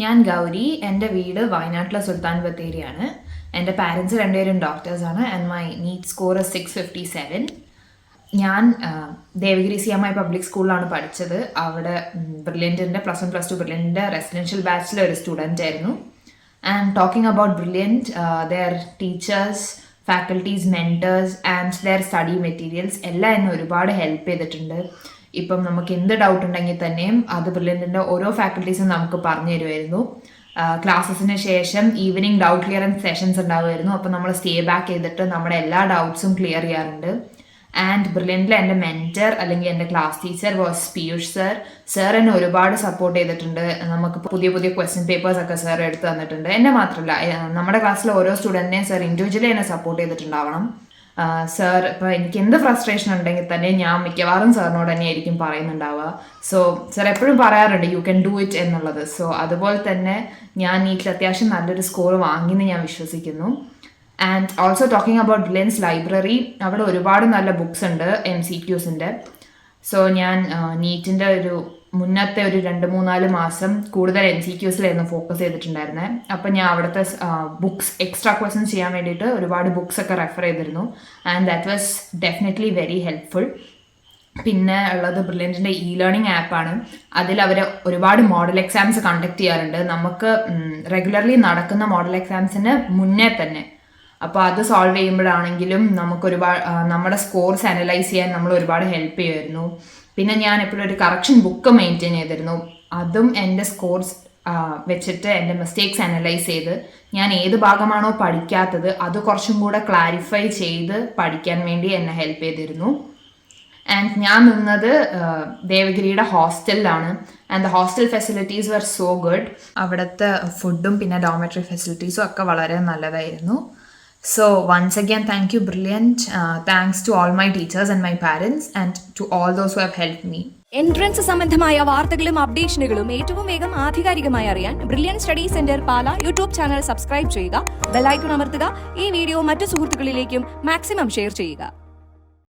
ഞാൻ ഗൗരി. എൻ്റെ വീട് വയനാട്ടിലെ സുൽത്താൻ ബത്തേരിയാണ്. എൻ്റെ പാരൻസ് രണ്ടുപേരും ഡോക്ടേഴ്സാണ് ആൻഡ് മൈ നീറ്റ് സ്കോർ 657. ഞാൻ ദേവഗിരി CMI പബ്ലിക് സ്കൂളിലാണ് പഠിച്ചത്. അവിടെ ബ്രില്യൻറ്റിൻ്റെ +1 +2 ബ്രില്യൻറ്റിൻ്റെ റെസിഡൻഷ്യൽ ബാച്ചിലെ ഒരു സ്റ്റുഡൻ്റ് ആയിരുന്നു. And talking about brilliant, their teachers, faculties, mentors and their study materials എല്ലാം എന്നെ ഒരുപാട് ഹെൽപ്പ് ചെയ്തിട്ടുണ്ട്. ഇപ്പം നമുക്ക് എന്ത് ഡൗട്ട് ഉണ്ടെങ്കിൽ തന്നെയും അത് ബ്രില്യൻറ്റിൻ്റെ ഓരോ ഫാക്കൽറ്റീസും നമുക്ക് പറഞ്ഞു തരുമായിരുന്നു. ക്ലാസ്സസിന് ശേഷം ഈവനിങ് ഡൗട്ട് ക്ലിയറൻസ് സെഷൻസ് ഉണ്ടാകുമായിരുന്നു. അപ്പം നമ്മൾ സ്റ്റേ ബാക്ക് ചെയ്തിട്ട് നമ്മുടെ എല്ലാ ഡൗട്ട്സും ക്ലിയർ ചെയ്യാറുണ്ട്. ആൻഡ് ബ്രില്യൻറ്റിൽ എൻ്റെ മെൻറ്റർ അല്ലെങ്കിൽ എൻ്റെ class teacher was Piyush sir. Sir എന്നെ ഒരുപാട് സപ്പോർട്ട് ചെയ്തിട്ടുണ്ട്. നമുക്ക് പുതിയ പുതിയ ക്വസ്റ്റ്യൻ പേപ്പേഴ്സ് ഒക്കെ സർ എടുത്ത് തന്നിട്ടുണ്ട്. എന്നെ മാത്രമല്ല, നമ്മുടെ ക്ലാസ്സിലെ ഓരോ സ്റ്റുഡൻറ്റിനെയും സർ ഇൻഡിവിജ്വലി എന്നെ സപ്പോർട്ട് ചെയ്തിട്ടുണ്ടാവണം. സർ ഇപ്പോൾ എനിക്ക് എന്ത് ഫ്രസ്ട്രേഷൻ ഉണ്ടെങ്കിൽ തന്നെ ഞാൻ മിക്കവാറും സാറിനോട് തന്നെയായിരിക്കും പറയുന്നുണ്ടാവുക. സോ സർ എപ്പോഴും പറയാറുണ്ട് യു ക്യാൻ ഡു ഇറ്റ് എന്നുള്ളത്. സോ അതുപോലെ തന്നെ ഞാൻ നീറ്റിൽ അത്യാവശ്യം നല്ലൊരു സ്കോർ വാങ്ങിയെന്ന് ഞാൻ വിശ്വസിക്കുന്നു. And also talking about brilliance library, അവിടെ ഒരുപാട് നല്ല ബുക്സ് ഉണ്ട് MCQസിൻ്റെ. സോ ഞാൻ നീറ്റിൻ്റെ മുന്നത്തെ ഒരു 2-3-4 മാസം കൂടുതൽ MCQസിലായിരുന്നു ഫോക്കസ് ചെയ്തിട്ടുണ്ടായിരുന്നത്. അപ്പം ഞാൻ അവിടുത്തെ ബുക്സ് എക്സ്ട്രാ ക്വസ്റ്റ്യൻസ് ചെയ്യാൻ വേണ്ടിയിട്ട് ഒരുപാട് ബുക്സ് ഒക്കെ റെഫർ ചെയ്തിരുന്നു. And that was definitely very helpful. പിന്നെ ഉള്ളത് ബ്രില്യൻറ്റിൻ്റെ ലേണിംഗ് ആപ്പാണ്. അതിൽ അവർ ഒരുപാട് മോഡൽ എക്സാംസ് കണ്ടക്ട് ചെയ്യാറുണ്ട്. നമുക്ക് റെഗുലർലി നടക്കുന്ന മോഡൽ എക്സാംസിന് മുന്നേ തന്നെ. അപ്പോൾ അത് സോൾവ് ചെയ്യുമ്പോഴാണെങ്കിലും നമുക്കൊരുപാട് നമ്മുടെ സ്കോർസ് അനലൈസ് ചെയ്യാൻ നമ്മൾ ഒരുപാട് ഹെൽപ്പ് ചെയ്യുമായിരുന്നു. പിന്നെ ഞാൻ എപ്പോഴും ഒരു കറക്ഷൻ ബുക്ക് മെയിൻറ്റെയിൻ ചെയ്തിരുന്നു. അതും എൻ്റെ സ്കോർസ് വെച്ചിട്ട് എൻ്റെ മിസ്റ്റേക്സ് അനലൈസ് ചെയ്ത് ഞാൻ ഏത് ഭാഗമാണോ പഠിക്കാത്തത് അത് കുറച്ചും കൂടെ ക്ലാരിഫൈ ചെയ്ത് പഠിക്കാൻ വേണ്ടി എന്നെ ഹെൽപ്പ് ചെയ്തിരുന്നു. ആൻഡ് ഞാൻ നിന്നത് ദേവഗിരിയുടെ ഹോസ്റ്റലിലാണ്. And the hostel facilities were so good. അവിടുത്തെ ഫുഡും പിന്നെ ഡോർമെറ്ററി ഫെസിലിറ്റീസും ഒക്കെ വളരെ നല്ലതായിരുന്നു. So once again, thank you Brilliant. Thanks to all my teachers and my parents and to all those who have helped me. Entrance സംബന്ധമായ വാർത്തകളും അപ്ഡേഷനുകളും ഏറ്റവും വേഗം ആധികാരികമായി അറിയാൻ ബ്രില്യൻറ്റ് സ്റ്റഡി സെന്റർ പാല യൂട്യൂബ് ചാനൽ സബ്സ്ക്രൈബ് ചെയ്യുക, ബെൽ ഐക്കൺ അമർത്തുക. ഈ video മറ്റു സുഹൃത്തുക്കളിലേക്കും മാക്സിമം ഷെയർ ചെയ്യുക.